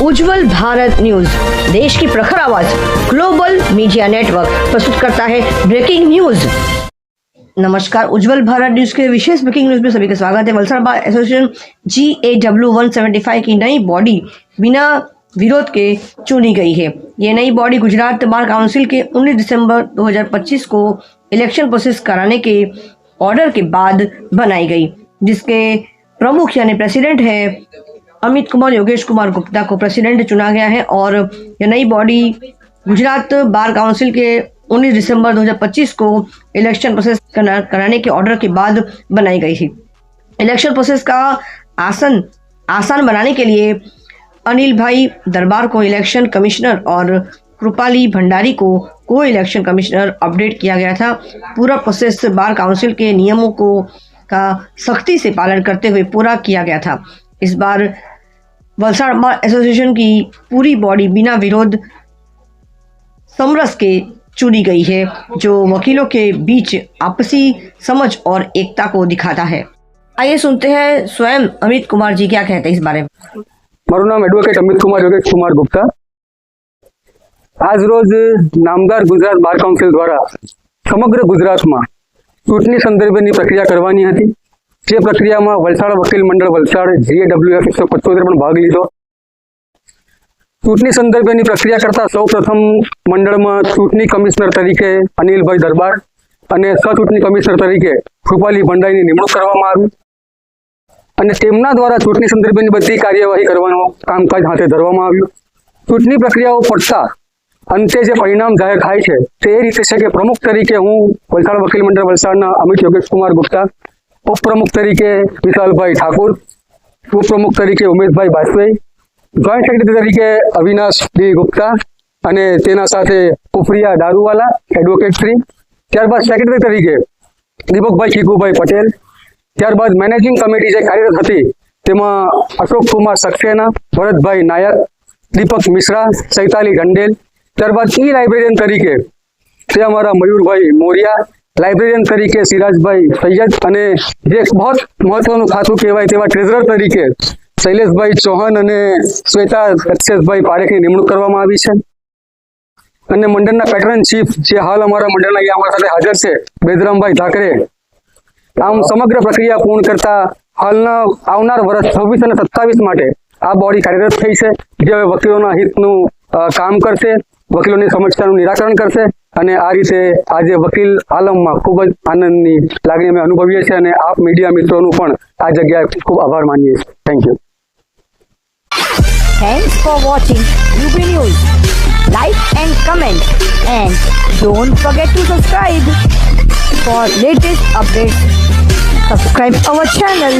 उज्जवल Bharat news, देश की प्रखर आवाज, ग्लोबल मीडिया नेटवर्क प्रस्तुत करता है ब्रेकिंग न्यूज। नमस्कार, उज्जवल भारत न्यूज के विशेष ब्रेकिंग न्यूज में सभी का स्वागत है। वलसाड़ बार एसोसिएशन GAW 175 की नई बॉडी बिना विरोध के चुनी गई है। ये नई बॉडी गुजरात बार काउंसिल के 19 दिसंबर 2025 को इलेक्शन प्रोसेस कराने के ऑर्डर के बाद बनाई गई, जिसके प्रमुख यानी प्रेसिडेंट है अमित कुमार योगेश कुमार गुप्ता को प्रेसिडेंट चुना गया है। और यह नई बॉडी गुजरात बार काउंसिल के 19 दिसंबर 2025 को इलेक्शन प्रोसेस कराने के ऑर्डर के बाद बनाई गई थी। इलेक्शन प्रोसेस का आसान बनाने के लिए अनिल भाई दरबार को इलेक्शन कमिश्नर और कृपाली भंडारी को इलेक्शन कमिश्नर अपडेट किया गया था। पूरा प्रोसेस बार काउंसिल के नियमों का सख्ती से पालन करते हुए पूरा किया गया था। इस बार वलसाड़ बार एसोसिएशन की पूरी बॉडी बिना विरोध समरस के चुनी गई है, जो वकीलों के बीच आपसी समझ और एकता को दिखाता है। आइए सुनते हैं स्वयं अमित कुमार जी क्या कहते हैं इस बारे में। મારું નામ એડવોકેટ અમિત કુમાર યોગેશ કુમાર ગુપ્તા। આજ રોજ નામદાર ગુજરાત બાર કાઉન્સિલ દ્વારા સમગ્ર ગુજરાતમાં ચૂંટણી સંદર્ભેની પ્રક્રિયા કરવાની હતી, જે પ્રક્રિયામાં વલસાડ વકીલ મંડળ વલસાડ GAWF 175 પણ ભાગ લીધો। ચૂંટણી સંદર્ભેની પ્રક્રિયા કરતા સૌ પ્રથમ મંડળમાં ચૂંટણી કમિશનર તરીકે અનિલભાઈ દરબાર અને સહચૂંટણી કમિશનર તરીકે કૃપાલી ભંડારીની નિમણૂક કરવામાં આવી અને તેમના દ્વારા ચૂંટણી સંદર્ભેની બધી કાર્યવાહી કરવાનું કામકાજ હાથે ધરવામાં આવ્યું। ચૂંટણી પ્રક્રિયાઓ પડતા અંતે જે પરિણામ જાહેર થાય છે તે એ રીતે છે કે પ્રમુખ તરીકે હું વલસાડ વકીલ મંડળ વલસાડના અમિત યોગેશ કુમાર ગુપ્તા, ઉપપ્રમુખ તરીકે વિશાલભાઈ ઠાકુર, ઉપપ્રમુખ તરીકે ઉમેશભાઈ બાજપેયી, જોઈન્ટ સેક્રેટરી તરીકે અવિનાશ ડી ગુપ્તા અને તેના સાથે કુફરિયા દારૂવાલા એડવોકેટ શ્રી, ત્યારબાદ સેક્રેટરી તરીકે દીપકભાઈ ખીકુભાઈ પટેલ, ત્યારબાદ મેનેજિંગ કમિટી જે કાર્યરત હતી તેમાં અશોક કુમાર સક્સેના, ભરતભાઈ નાયક, દીપક મિશ્રા, ચૈતાલી ગંડેલ, ત્યારબાદ લાઇબ્રેરિયન તરીકે તે અમારા મયુરભાઈ મોરિયા, લાઇબ્રેરિયન તરીકે સિરાજભાઈ સૈયદ અને જે બહુ મહત્વનું ખાતું કહેવાય તેવા ટ્રેઝરર તરીકે શૈલેષભાઈ ચૌહાણ અને શ્વેતા અક્ષેશભાઈ પારેખની નિમણૂક કરવામાં આવી છે। અને મંડળના પેટર્ન ચીફ જે હાલ અમારા મંડળના અહીંયા અમારા સાથે હાજર છે બેદરામભાઈ ઠાકરે। આમ સમગ્ર પ્રક્રિયા પૂર્ણ કરતા હાલના આવનાર વર્ષ 26 અને 27 માટે આ બોડી કાર્યરત થઈ છે, જે હવે વકીલોના હિતનું કામ કરશે, વકીલોની સમસ્યાનું નિરાકરણ કરશે અને આ રીતે આજે વકીલ આલમમાં ખૂબ જ આનંદની લાગણી અમે અનુભવીએ છીએ અને આપ મીડિયા મિત્રોનું પણ આ જગ્યાએ ખૂબ આભાર માનીએ છીએ। Thank you. Thanks for watching UB News. Like and comment, and don't forget to subscribe for latest updates. Subscribe our channel.